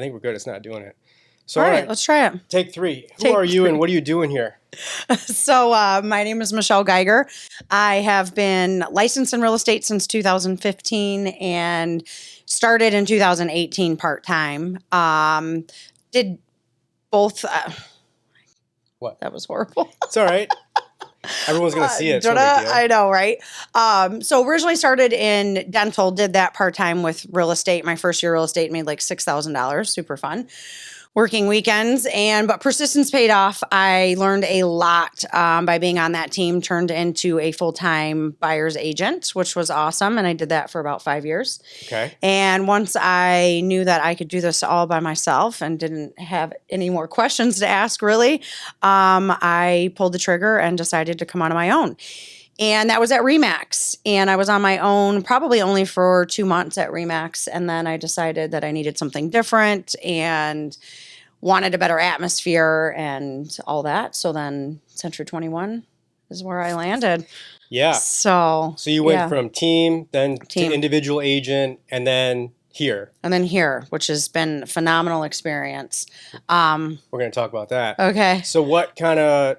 think we're good. It's not doing it. So, all right, let's try it. Take 3. Who are you and what are you doing here? So my name is Michelle Geiger. I have been licensed in real estate since 2015 and started in 2018 part-time. Did both. What? That was horrible. It's all right. Everyone's going to see it. So I know, right? So originally started in dental, did that part-time with real estate. My first year real estate made like $6,000. Super fun. Working weekends, but persistence paid off. I learned a lot by being on that team, turned into a full-time buyer's agent, which was awesome. And I did that for about 5 years. Okay. And once I knew that I could do this all by myself and didn't have any more questions to ask, really, I pulled the trigger and decided to come on my own. And that was at Remax. And I was on my own probably only for 2 months at Remax. And then I decided that I needed something different and wanted a better atmosphere and all that. So then Century 21 is where I landed. Yeah. So you went from team, then Team. to individual agent, and then here. And then here, which has been a phenomenal experience. We're going to talk about that. Okay. So what kind of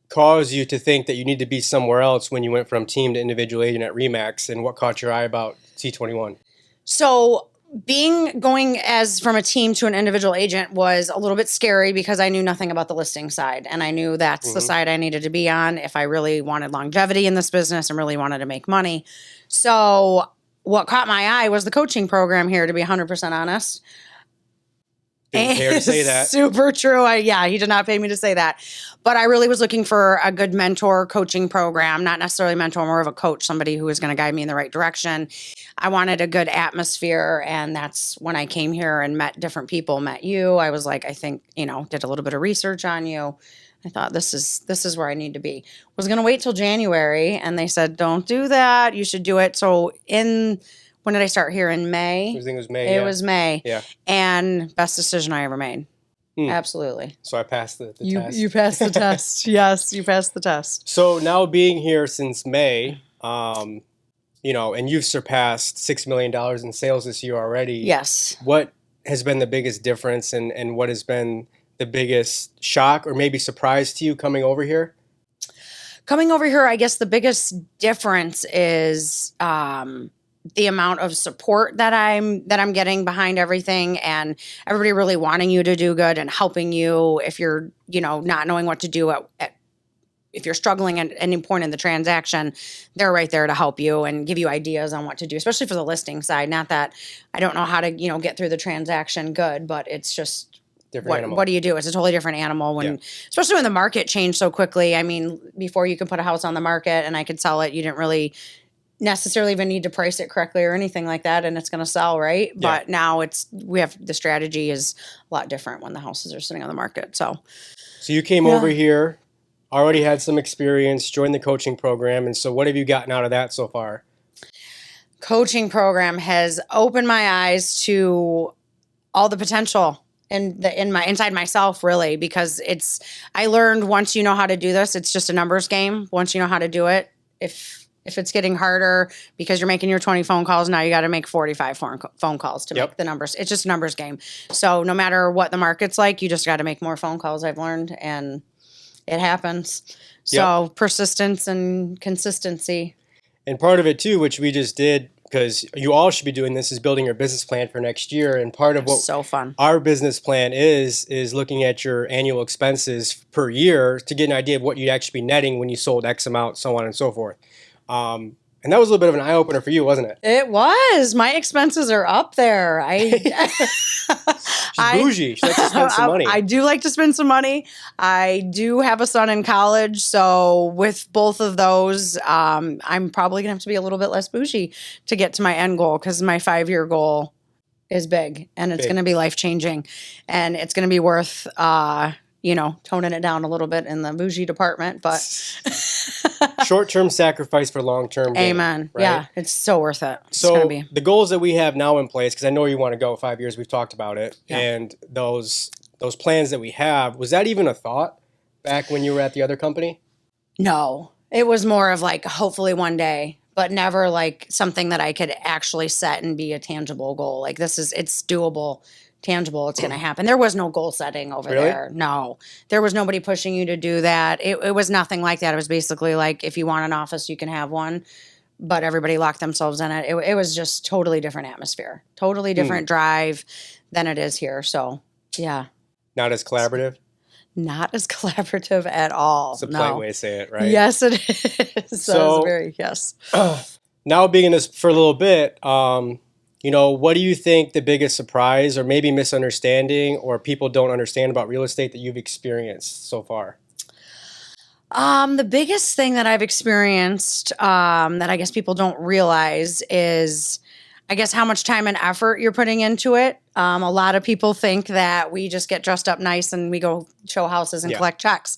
caused you to think that you need to be somewhere else when you went from team to individual agent at Remax, and what caught your eye about T21? So going as from a team to an individual agent was a little bit scary because I knew nothing about the listing side, and I knew that's the side I needed to be on if I really wanted longevity in this business and really wanted to make money. So what caught my eye was the coaching program here, to be 100% honest. Didn't care to say that. Super true. He did not pay me to say that. But I really was looking for a good mentor coaching program, not necessarily mentor, more of a coach, somebody who was going to guide me in the right direction. I wanted a good atmosphere, and that's when I came here and met different people, met you. I was like, I think, did a little bit of research on you. I thought this is where I need to be. Was going to wait till January, and they said, don't do that. You should do it. So when did I start here? In May? I think it was May. It was May. Yeah. And best decision I ever made. Absolutely. So I passed the test. You passed the test. Yes, you passed the test. So now being here since May, and you've surpassed $6 million in sales this year already. Yes. What has been the biggest difference and what has been the biggest shock or maybe surprise to you coming over here? Coming over here, I guess the biggest difference is the amount of support that I'm getting behind everything, and everybody really wanting you to do good and helping you if you're, not knowing what to do if you're struggling at any point in the transaction. They're right there to help you and give you ideas on what to do, especially for the listing side. Not that I don't know how to, get through the transaction good, but it's just what do you do? It's a totally different animal especially when the market changed so quickly. I mean, before you could put a house on the market and I could sell it, you didn't really necessarily even need to price it correctly or anything like that, and it's going to sell, right? Yeah. But now the strategy is a lot different when the houses are sitting on the market. So you came over here, already had some experience, joined the coaching program, and so what have you gotten out of that so far? Coaching program has opened my eyes to all the potential inside myself, really, because I learned once you know how to do this, it's just a numbers game. Once you know how to do it, if it's getting harder because you're making your 20 phone calls, now you got to make 45 phone calls to make the numbers. It's just a numbers game. So no matter what the market's like, you just got to make more phone calls, I've learned, and it happens. So persistence and consistency. And part of it too, which we just did, because you all should be doing this, is building your business plan for next year. And part of what our business plan is looking at your annual expenses per year to get an idea of what you'd actually be netting when you sold X amount, so on and so forth. And that was a little bit of an eye-opener for you, wasn't it? It was. My expenses are up there. She's bougie. She likes to spend some money. I do like to spend some money. I do have a son in college, so with both of those, I'm probably going to have to be a little bit less bougie to get to my end goal, because my 5-year goal is big, and it's going to be life-changing, and it's going to be worth toning it down a little bit in the bougie department, but short-term sacrifice for long-term gain. Amen. Right? Yeah, it's so worth it. So the goals that we have now in place, because I know you want to go 5 years, we've talked about it, and those plans that we have, was that even a thought back when you were at the other company? No, it was more of like, hopefully one day, but never like something that I could actually set and be a tangible goal. Like it's doable tangible it's going to happen. There was no goal setting over there. No, there was nobody pushing you to do that. It was nothing like that. It was basically like, if you want an office, you can have one, but everybody locked themselves in it. It was just totally different atmosphere, totally different drive than it is here. So yeah. Not as collaborative? Not as collaborative at all. It's a polite way to say it, right? Yes, it is. So very, yes. Now being in this for a little bit, what do you think the biggest surprise or maybe misunderstanding or people don't understand about real estate that you've experienced so far? The biggest thing that I've experienced that I guess people don't realize is, I guess, how much time and effort you're putting into it. A lot of people think that we just get dressed up nice and we go show houses and collect checks.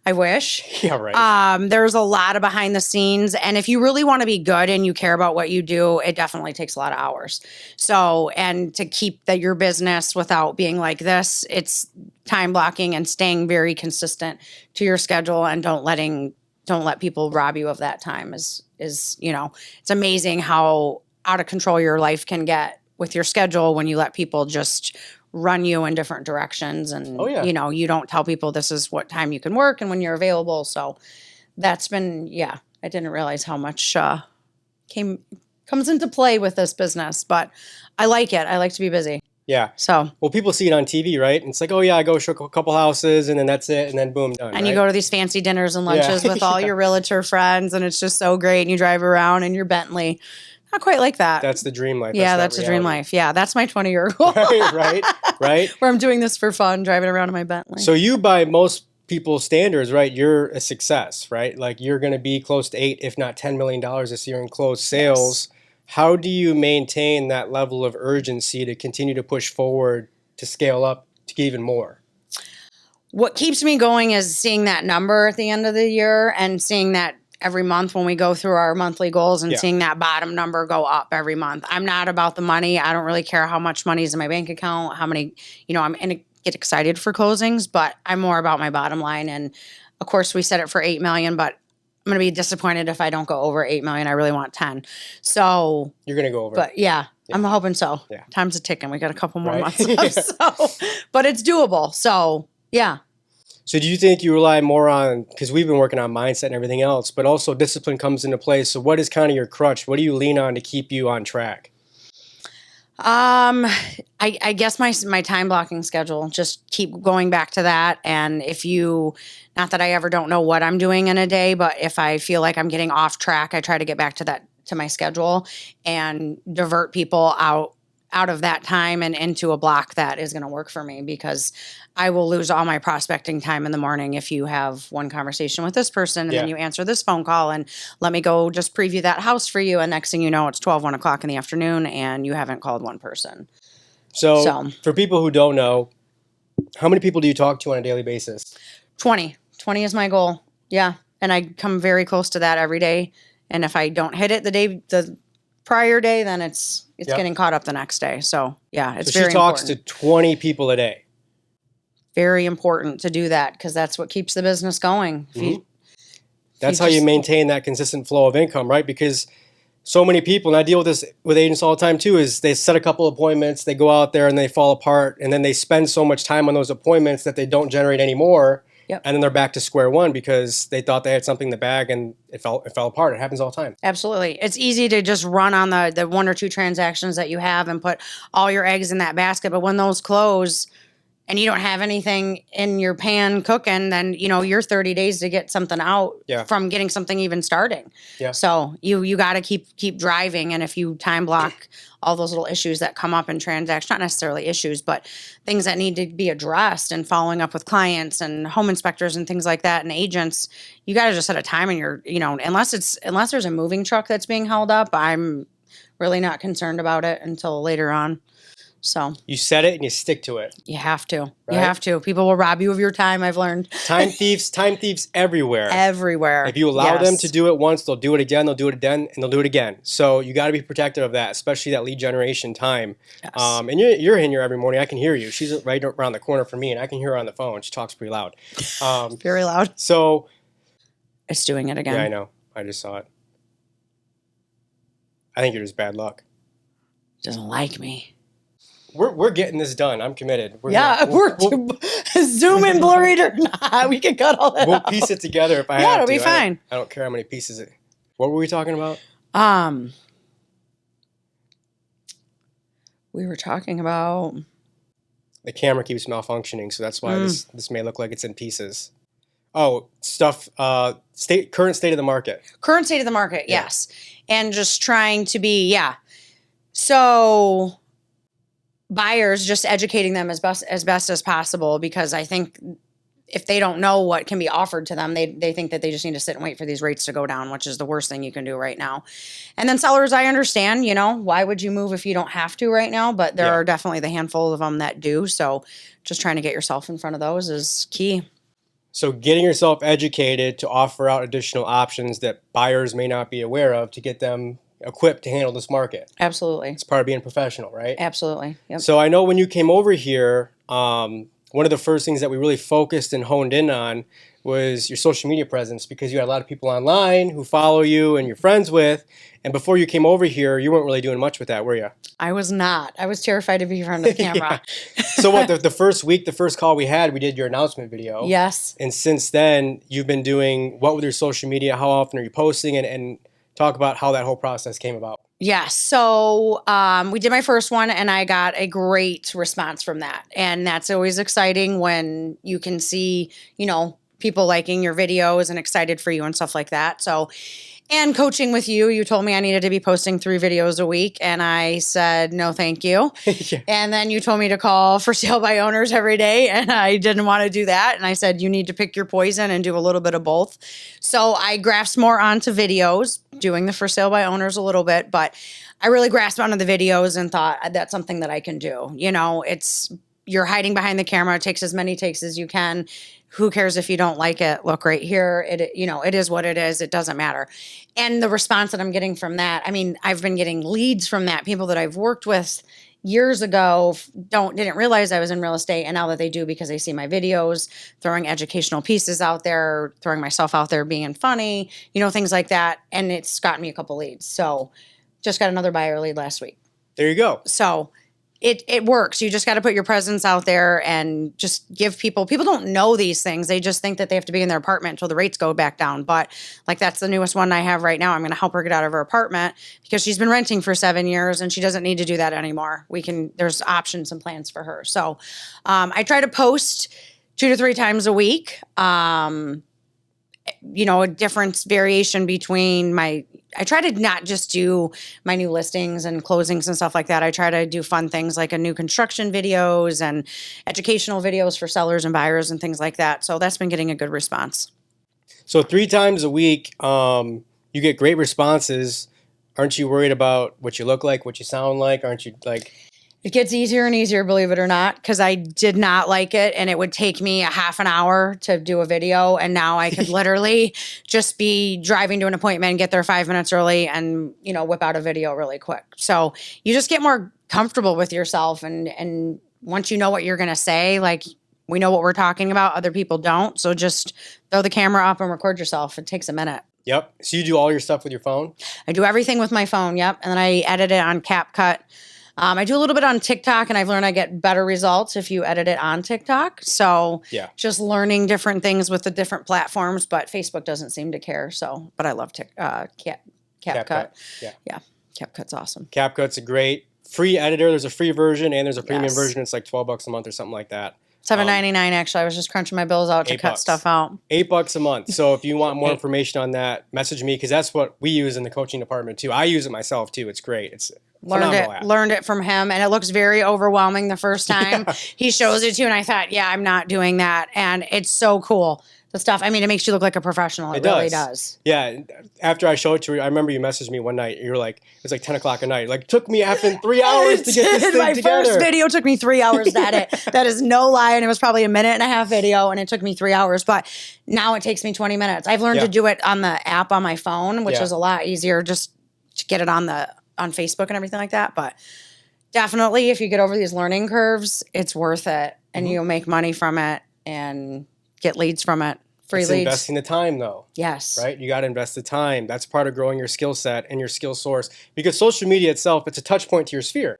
I wish. Yeah, right. There's a lot of behind the scenes. And if you really want to be good and you care about what you do, it definitely takes a lot of hours. So, and to keep your business without being like this, it's time blocking and staying very consistent to your schedule, and don't let people rob you of that time is, it's amazing how out of control your life can get with your schedule when you let people just run you in different directions. And, you don't tell people this is what time you can work and when you're available. So that's been, I didn't realize how much comes into play with this business, but I like it. I like to be busy. Yeah. So, well, people see it on TV, right? And it's like, oh yeah, I go show a couple houses and then that's it. And then boom, done. And you go to these fancy dinners and lunches with all your realtor friends, and it's just so great. And you drive around in your Bentley. Not quite like that. That's the dream life. That's the dream life. Yeah, that's my 20-year goal. right. Where I'm doing this for fun, driving around in my Bentley. So you, by most people's standards, right, you're a success, right? Like you're going to be close to $8, if not $10 million this year in closed sales. Yes. How do you maintain that level of urgency to continue to push forward, to scale up, to get even more? What keeps me going is seeing that number at the end of the year, and seeing that every month when we go through our monthly goals, and seeing that bottom number go up every month. I'm not about the money. I don't really care how much money is in my bank account, how many, I get excited for closings, but I'm more about my bottom line. And of course we set it for 8 million, but I'm going to be disappointed if I don't go over 8 million. I really want 10. So you're going to go over. But I'm hoping so. Yeah. Time's a ticking. We got a couple more months left. But it's doable. So yeah. So do you think you rely more on, because we've been working on mindset and everything else, but also discipline comes into play. So what is kind of your crutch? What do you lean on to keep you on track? I guess my time blocking schedule, just keep going back to that. And not that I ever don't know what I'm doing in a day, but if I feel like I'm getting off track, I try to get back to my schedule and divert people out of that time and into a block that is going to work for me, because I will lose all my prospecting time in the morning if you have one conversation with this person and then you answer this phone call and let me go just preview that house for you. And next thing you know, it's 1 o'clock in the afternoon and you haven't called one person. So for people who don't know, how many people do you talk to on a daily basis? 20 is my goal. Yeah. And I come very close to that every day. And if I don't hit it the prior day, then it's getting caught up the next day. So yeah, it's very important. So she talks to 20 people a day. Very important to do that, because that's what keeps the business going. That's how you maintain that consistent flow of income, right? Because so many people, and I deal with this with agents all the time too, is they set a couple appointments, they go out there and they fall apart, and then they spend so much time on those appointments that they don't generate any more. Yep. And then they're back to square one because they thought they had something in the bag and it fell apart. It happens all the time. Absolutely. It's easy to just run on the 1 or 2 transactions that you have and put all your eggs in that basket. But when those close and you don't have anything in your pan cooking, then, you're 30 days to get something out from getting something even starting. Yeah. So you got to keep driving. And if you time block all those little issues that come up in transactions, not necessarily issues, but things that need to be addressed, and following up with clients and home inspectors and things like that and agents, you got to just set a time in your, unless there's a moving truck that's being held up, I'm really not concerned about it until later on. So you set it and you stick to it. You have to. Right? You have to. People will rob you of your time, I've learned. Time thieves everywhere. Everywhere. If you allow them to do it once, they'll do it again, they'll do it again, and they'll do it again. So you got to be protective of that, especially that lead generation time. Yes. And you're in here every morning. I can hear you. She's right around the corner from me, and I can hear her on the phone. She talks pretty loud. Very loud. So it's doing it again. Yeah, I know. I just saw it. I think you're just bad luck. Doesn't like me. we're getting this done. I'm committed. We're zoom in blurry or not. We can cut all that. We'll piece it together if I have to. Yeah, it'll be fine. I don't care how many pieces. What were we talking about? We were talking about the camera keeps malfunctioning, so that's why this may look like it's in pieces. Oh, stuff. Current state of the market. Current state of the market, yes, and just trying to be So buyers, just educating them as best as possible, because I think if they don't know what can be offered to them, they think that they just need to sit and wait for these rates to go down, which is the worst thing you can do right now. And then sellers, I understand, why would you move if you don't have to right now? But there are definitely the handful of them that do. So just trying to get yourself in front of those is key. So getting yourself educated to offer out additional options that buyers may not be aware of to get them equipped to handle this market. Absolutely. It's part of being professional, right? Absolutely. Yep. So I know when you came over here, one of the first things that we really focused and honed in on was your social media presence, because you had a lot of people online who follow you and you're friends with. And before you came over here, you weren't really doing much with that, were you? I was not. I was terrified to be in front of the camera. So what, the first week, the first call we had, we did your announcement video. Yes. And since then, you've been doing what with your social media? How often are you posting? And talk about how that whole process came about. Yes. So we did my first one and I got a great response from that. And that's always exciting when you can see, people liking your videos and excited for you and stuff like that. So, and coaching with you, you told me I needed to be posting 3 videos a week. And I said, no, thank you. Yeah. And then you told me to call for sale by owners every day. And I didn't want to do that. And I said, you need to pick your poison and do a little bit of both. So I grasped more onto videos, doing the for sale by owners a little bit. But I really grasped onto the videos and thought that's something that I can do. You're hiding behind the camera. It takes as many takes as you can. Who cares if you don't like it? Look right here. It is what it is. It doesn't matter. And the response that I'm getting from that, I've been getting leads from that. People that I've worked with years ago didn't realize I was in real estate. And now that they do, because they see my videos, throwing educational pieces out there, throwing myself out there, being funny, things like that. And it's gotten me a couple leads. So just got another buyer lead last week. There you go. So it works. You just got to put your presence out there and just give people don't know these things. They just think that they have to be in their apartment until the rates go back down. But that's the newest one I have right now. I'm going to help her get out of her apartment because she's been renting for 7 years and she doesn't need to do that anymore. There's options and plans for her. So I try to post 2 to 3 times a week. A different variation between I try to not just do my new listings and closings and stuff like that. I try to do fun things like a new construction videos and educational videos for sellers and buyers and things like that. So that's been getting a good response. So 3 times a week, you get great responses. Aren't you worried about what you look like, what you sound like? Aren't you like... It gets easier and easier, believe it or not, because I did not like it. And it would take me a half an hour to do a video. And now I could literally just be driving to an appointment and get there 5 minutes early and, whip out a video really quick. So you just get more comfortable with yourself. And once you know what you're going to say, we know what we're talking about, other people don't. So just throw the camera up and record yourself. It takes a minute. Yep. So you do all your stuff with your phone? I do everything with my phone. Yep. And then I edit it on CapCut. I do a little bit on TikTok, and I've learned I get better results if you edit it on TikTok. So just learning different things with the different platforms, but Facebook doesn't seem to care. So, but I love CapCut. Yeah. CapCut's awesome. CapCut's a great free editor. There's a free version and there's a premium version. It's like $12 a month or something like that. $7.99 actually. I was just crunching my bills out to cut stuff out. $8 a month. So if you want more information on that, message me, because that's what we use in the coaching department too. I use it myself too. It's great. It's learned it from him, and it looks very overwhelming the first time he shows it to you. And I thought, I'm not doing that. And it's so cool. The stuff, it makes you look like a professional. It really does. Yeah. After I showed it to you, I remember you messaged me one night. You were like, it was like 10 o'clock at night. Like, took me effing 3 hours to get this thing together. My first video took me 3 hours to edit. That is no lie. And it was probably a 1.5 minute video, and it took me 3 hours. But now it takes me 20 minutes. I've learned to do it on the app on my phone, which is a lot easier just to get it on Facebook and everything like that. But definitely, if you get over these learning curves, it's worth it. And you'll make money from it and get leads from it. Free leads. Investing the time, though. Yes. Right? You got to invest the time. That's part of growing your skill set and your skill source. Because social media itself, it's a touch point to your sphere.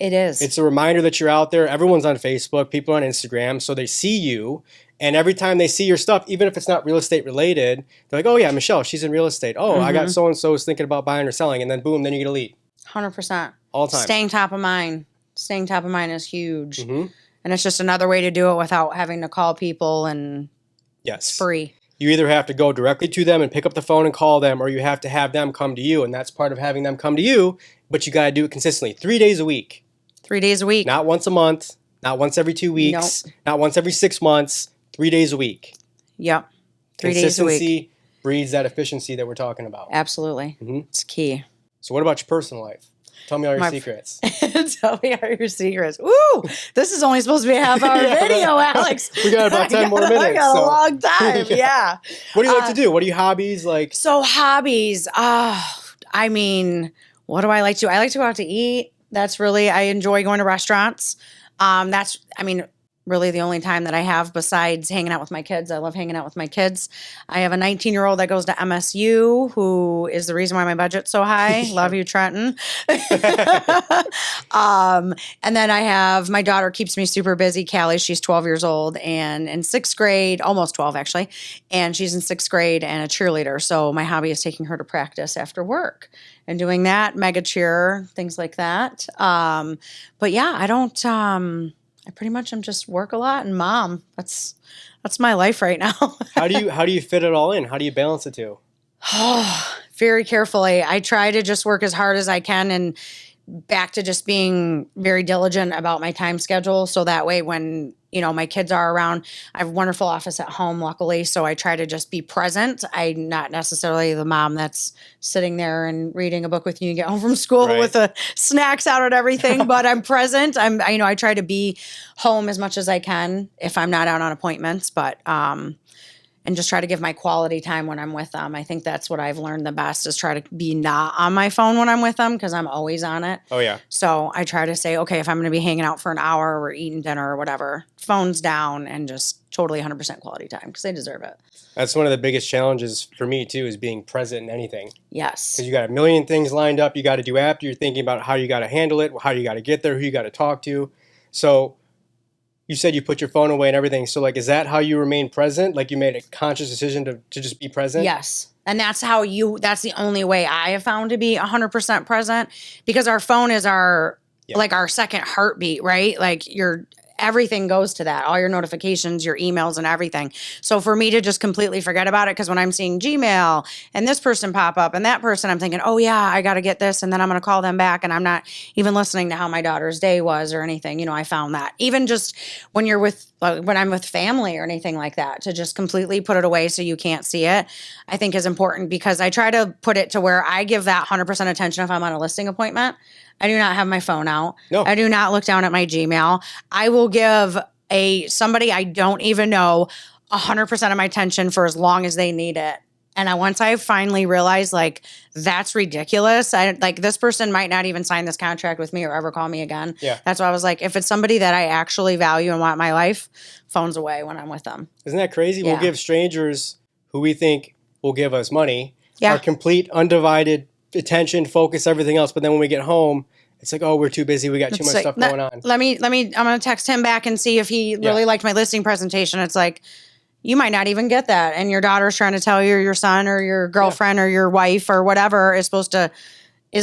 It is. It's a reminder that you're out there. Everyone's on Facebook, people on Instagram, so they see you. And every time they see your stuff, even if it's not real estate related, they're like, oh yeah, Michelle, she's in real estate. Oh, I got so-and-so is thinking about buying or selling. And then boom, then you get a lead. 100%. All the time. Staying top of mind. Staying top of mind is huge. And it's just another way to do it without having to call people, and it's free. You either have to go directly to them and pick up the phone and call them, or you have to have them come to you. And that's part of having them come to you, but you got to do it consistently. 3 days a week. 3 days a week. Not once a month, not once every 2 weeks, not once every 6 months, 3 days a week. Yep. 3 days a week. Consistency breeds that efficiency that we're talking about. Absolutely. It's key. So what about your personal life? Tell me all your secrets. Tell me all your secrets. Woo! This is only supposed to be a half-hour video, Alex. We got about 10 more minutes. I got a long time, yeah. What do you like to do? What are your hobbies? So hobbies, I mean, what do I like to do? I like to go out to eat. That's really, I enjoy going to restaurants. That's, I mean, really the only time that I have besides hanging out with my kids. I love hanging out with my kids. I have a 19-year-old that goes to MSU, who is the reason why my budget's so high. Love you, Trenton. And then I have, my daughter keeps me super busy. Callie, she's 12 years old and in 6th grade, almost 12 actually. And she's in 6th grade and a cheerleader. So my hobby is taking her to practice after work and doing that, mega cheer, things like that. But yeah, I don't, I pretty much am just work a lot and mom. That's my life right now. How do you fit it all in? How do you balance the two? Oh, very carefully. I try to just work as hard as I can and back to just being very diligent about my time schedule. So that way when, my kids are around, I have a wonderful office at home, luckily. So I try to just be present. I'm not necessarily the mom that's sitting there and reading a book with you and get home from school with the snacks out and everything, but I'm present. I try to be home as much as I can if I'm not out on appointments, but, and just try to give my quality time when I'm with them. I think that's what I've learned the best is try to be not on my phone when I'm with them because I'm always on it. Oh, yeah. So I try to say, okay, if I'm going to be hanging out for an hour or eating dinner or whatever, phone's down and just totally 100% quality time because they deserve it. That's one of the biggest challenges for me, too, is being present in anything. Yes. Because you got a million things lined up you got to do after. You're thinking about how you got to handle it, how you got to get there, who you got to talk to. So you said you put your phone away and everything. So, is that how you remain present? You made a conscious decision to just be present? Yes. And that's the only way I have found to be 100% present because our phone is our second heartbeat, right? Everything goes to that, all your notifications, your emails and everything. So for me to just completely forget about it, because when I'm seeing Gmail and this person pop up and that person, I'm thinking, oh yeah, I got to get this. And then I'm going to call them back. And I'm not even listening to how my daughter's day was or anything. I found that even just when when I'm with family or anything like that, to just completely put it away so you can't see it, I think is important because I try to put it to where I give that 100% attention if I'm on a listing appointment. I do not have my phone out. No. I do not look down at my Gmail. I will give somebody I don't even know 100% of my attention for as long as they need it. And once I finally realized that's ridiculous. This person might not even sign this contract with me or ever call me again. Yeah. That's why I was like, if it's somebody that I actually value and want in my life, phone's away when I'm with them. Isn't that crazy? Yeah. We'll give strangers who we think will give us money our complete undivided attention, focus, everything else. But then when we get home, it's oh, we're too busy. We got too much stuff going on. I'm going to text him back and see if he really liked my listing presentation. It's you might not even get that. And your daughter's trying to tell you, or your son or your girlfriend or your wife or whatever is the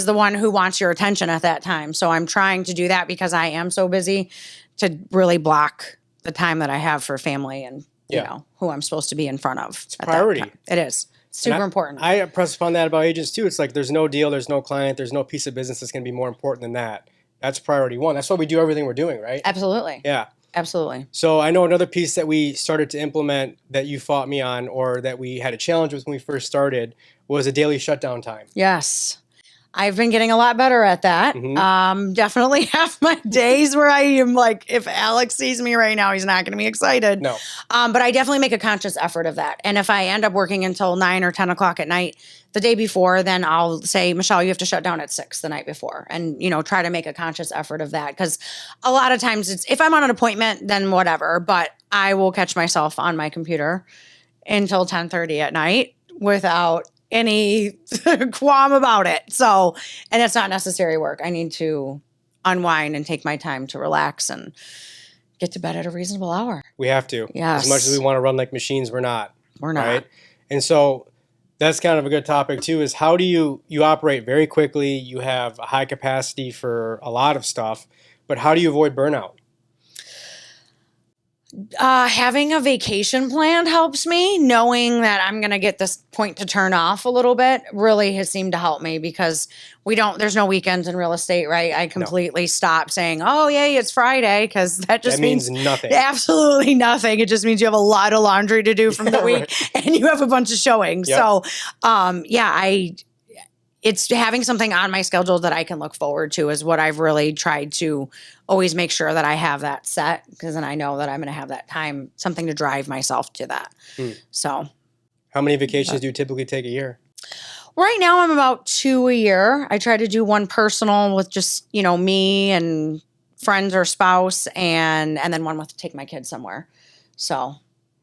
one who wants your attention at that time. So I'm trying to do that because I am so busy to really block the time that I have for family and, who I'm supposed to be in front of. It's a priority. It is. Super important. I press upon that about agents too. It's there's no deal, there's no client, there's no piece of business that's going to be more important than that. That's priority one. That's why we do everything we're doing, right? Absolutely. Yeah. Absolutely. So I know another piece that we started to implement that you fought me on or that we had a challenge with when we first started was a daily shutdown time. Yes. I've been getting a lot better at that. Definitely have my days where I am if Alex sees me right now, he's not going to be excited. No. But I definitely make a conscious effort of that. And if I end up working until 9 or 10 o'clock at night the day before, then I'll say, Michelle, you have to shut down at 6 the night before. And, try to make a conscious effort of that. Because a lot of times if I'm on an appointment, then whatever. But I will catch myself on my computer until 10:30 at night without any qualm about it. So, and it's not necessary work. I need to unwind and take my time to relax and get to bed at a reasonable hour. We have to. Yes. As much as we want to run like machines, we're not. We're not. Right? And so that's kind of a good topic too, is how do you operate very quickly, you have a high capacity for a lot of stuff, but how do you avoid burnout? Having a vacation plan helps me. Knowing that I'm going to get this point to turn off a little bit really has seemed to help me, because there's no weekends in real estate, right? I completely stopped saying, oh, yay, it's Friday, because that means nothing. Absolutely nothing. It just means you have a lot of laundry to do from the week and you have a bunch of showings. Yep. So, it's having something on my schedule that I can look forward to is what I've really tried to always make sure that I have that set, because then I know that I'm going to have that time, something to drive myself to that. So, how many vacations do you typically take a year? Right now I'm about 2 a year. I try to do one personal with just, me and friends or spouse, and then one with take my kids somewhere. So,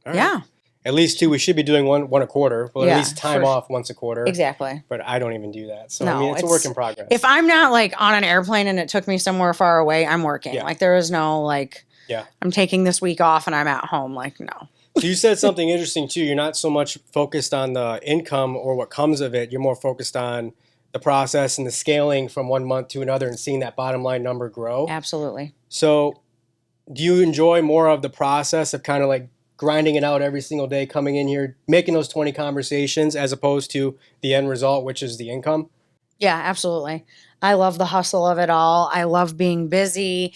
yeah. At least 2. We should be doing one a quarter. Well, at least time off once a quarter. Exactly. But I don't even do that. So, it's a work in progress. If I'm not on an airplane and it took me somewhere far away, I'm working. Yeah. There is no I'm taking this week off and I'm at home. No. So you said something interesting too. You're not so much focused on the income or what comes of it. You're more focused on the process and the scaling from one month to another and seeing that bottom line number grow. Absolutely. So do you enjoy more of the process of kind of grinding it out every single day, coming in here, making those 20 conversations, as opposed to the end result, which is the income? Yeah, absolutely. I love the hustle of it all. I love being busy.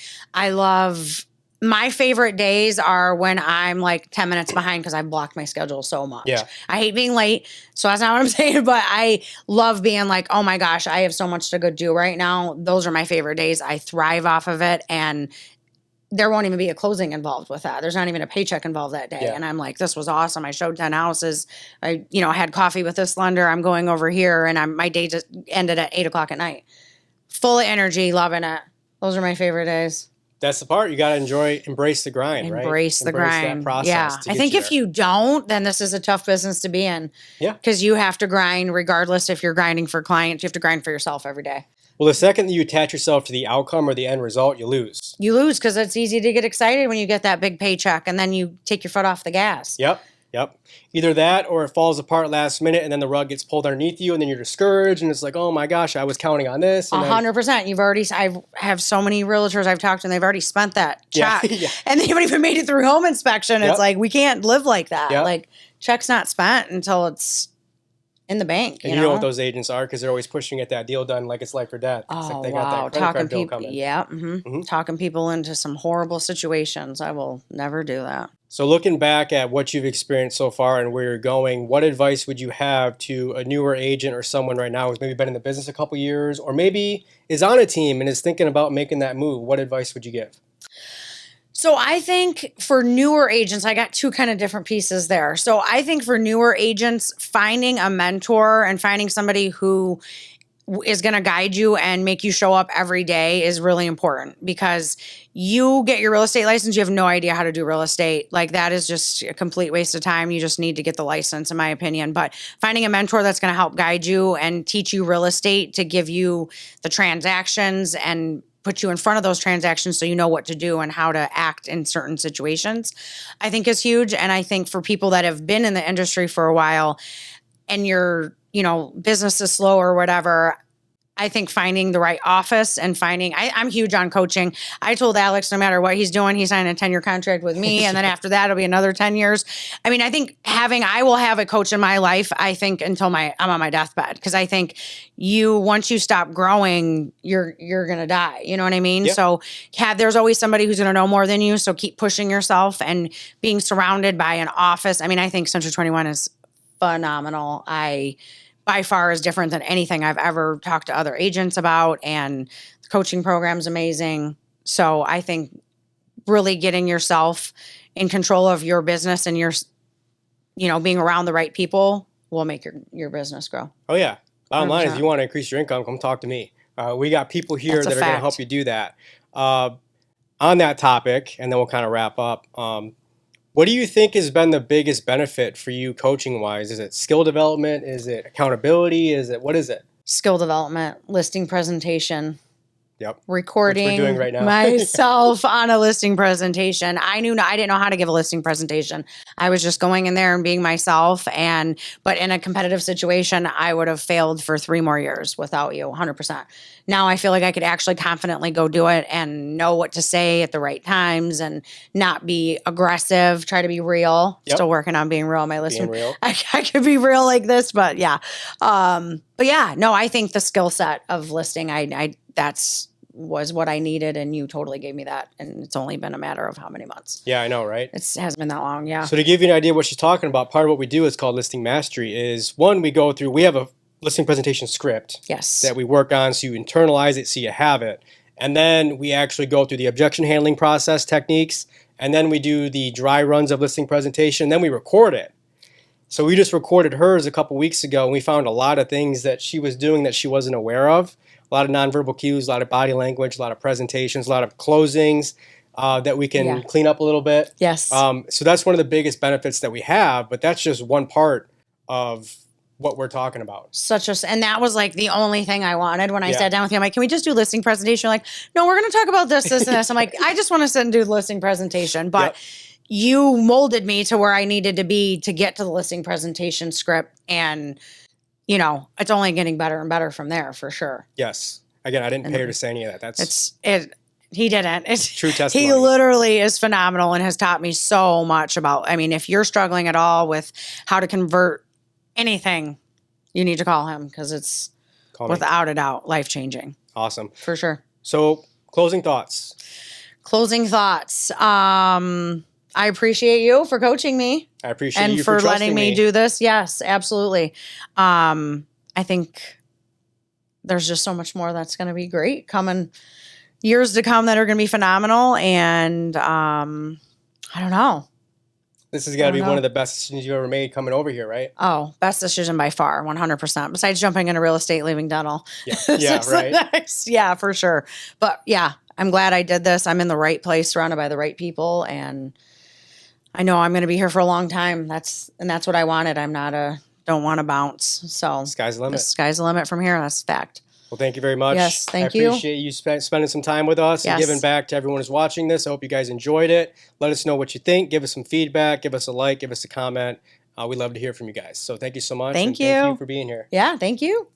My favorite days are when I'm 10 minutes behind because I blocked my schedule so much. Yeah. I hate being late, so that's not what I'm saying, but I love being oh my gosh, I have so much to go do right now. Those are my favorite days. I thrive off of it, and there won't even be a closing involved with that. There's not even a paycheck involved that day. Yeah. And I'm this was awesome. I showed 10 houses. I, had coffee with this lender. I'm going over here, and my day just ended at 8:00 at night. Full of energy, loving it. Those are my favorite days. That's the part. You got to embrace the grind, right? Embrace the grind. That process. Yeah. I think if you don't, then this is a tough business to be in. Yeah. Because you have to grind regardless if you're grinding for clients. You have to grind for yourself every day. Well, the second that you attach yourself to the outcome or the end result, you lose. You lose because it's easy to get excited when you get that big paycheck and then you take your foot off the gas. Yep. Either that or it falls apart last minute and then the rug gets pulled underneath you and then you're discouraged and it's oh my gosh, I was counting on this. 100%. I have so many realtors I've talked to and they've already spent that check. Yeah. And they haven't even made it through home inspection. Yep. It's we can't live like that. Yep. Check's not spent until it's in the bank. And you know what those agents are because they're always pushing at that deal done like it's life or death. It's they got that credit card bill coming. Yeah. Talking people into some horrible situations. I will never do that. So looking back at what you've experienced so far and where you're going, what advice would you have to a newer agent or someone right now who's maybe been in the business a couple years or maybe is on a team and is thinking about making that move? What advice would you give? So I think for newer agents, I got two kind of different pieces there. So I think for newer agents, finding a mentor and finding somebody who is going to guide you and make you show up every day is really important because you get your real estate license, you have no idea how to do real estate. That is just a complete waste of time. You just need to get the license, in my opinion. But finding a mentor that's going to help guide you and teach you real estate to give you the transactions and put you in front of those transactions so you know what to do and how to act in certain situations, I think is huge. And I think for people that have been in the industry for a while and your business is slow or whatever, I think finding the right office and I'm huge on coaching. I told Alex, no matter what he's doing, he's signing a 10-year contract with me. And then after that, it'll be another 10 years. I think I will have a coach in my life, I think, until I'm on my deathbed. Because I think once you stop growing, you're going to die. You know what I mean? Yep. So there's always somebody who's going to know more than you. So keep pushing yourself and being surrounded by an office. I think Century 21 is phenomenal. By far is different than anything I've ever talked to other agents about, and the coaching program's amazing. So I think really getting yourself in control of your business and being around the right people will make your business grow. Oh yeah. Bottom line is you want to increase your income, come talk to me. We got people here that are going to help you do that. On that topic, and then we'll kind of wrap up. What do you think has been the biggest benefit for you coaching-wise? Is it skill development? Is it accountability? What is it? Skill development, listing presentation. recording which we're doing right now. myself on a listing presentation. I didn't know how to give a listing presentation. I was just going in there and being myself. But in a competitive situation, I would have failed for 3 more years without you, 100%. Now I feel like I could actually confidently go do it and know what to say at the right times and not be aggressive, try to be real. Still working on being real. My listing, I could be real like this, but yeah. I think the skill set of listing, was what I needed, and you totally gave me that. And it's only been a matter of how many months. Yeah, I know, right? It hasn't been that long, yeah. So to give you an idea of what she's talking about, part of what we do is called listing mastery. Is one, we have a listing presentation script that we work on, so you internalize it, so you have it. And then we actually go through the objection handling process techniques, and then we do the dry runs of listing presentation, then we record it. So we just recorded hers a couple weeks ago, and we found a lot of things that she was doing that she wasn't aware of. A lot of nonverbal cues, a lot of body language, a lot of presentations, a lot of closings that we can clean up a little bit. Yes. So that's one of the biggest benefits that we have, but that's just one part of what we're talking about. And that was like the only thing I wanted when I sat down with you. I'm like, can we just do listing presentation? You're like, no, we're going to talk about this, this, and this. I'm like, I just want to sit and do the listing presentation. But you molded me to where I needed to be to get to the listing presentation script. And, it's only getting better and better from there for sure. Yes. Again, I didn't pay her to say any of that. He didn't. It's true testimony. He literally is phenomenal and has taught me so much about, if you're struggling at all with how to convert anything, you need to call him, because it's without a doubt life-changing. Awesome. For sure. So closing thoughts. I appreciate you for coaching me. I appreciate you for letting me do this. Yes, absolutely. I think there's just so much more that's going to be great coming, years to come, that are going to be phenomenal. And I don't know. This has got to be one of the best decisions you've ever made coming over here, right? Oh, best decision by far, 100%. Besides jumping into real estate, leaving dental. Yeah, right. Yeah, for sure. But yeah, I'm glad I did this. I'm in the right place, surrounded by the right people, and I know I'm going to be here for a long time. That's what I wanted. Don't want to bounce. So sky's the limit. The sky's the limit from here. That's a fact. Well, thank you very much. Yes, thank you. I appreciate you spending some time with us and giving back to everyone who's watching this. I hope you guys enjoyed it. Let us know what you think. Give us some feedback. Give us a like. Give us a comment. We'd love to hear from you guys. So thank you so much. Thank you. Thank you for being here. Yeah, thank you.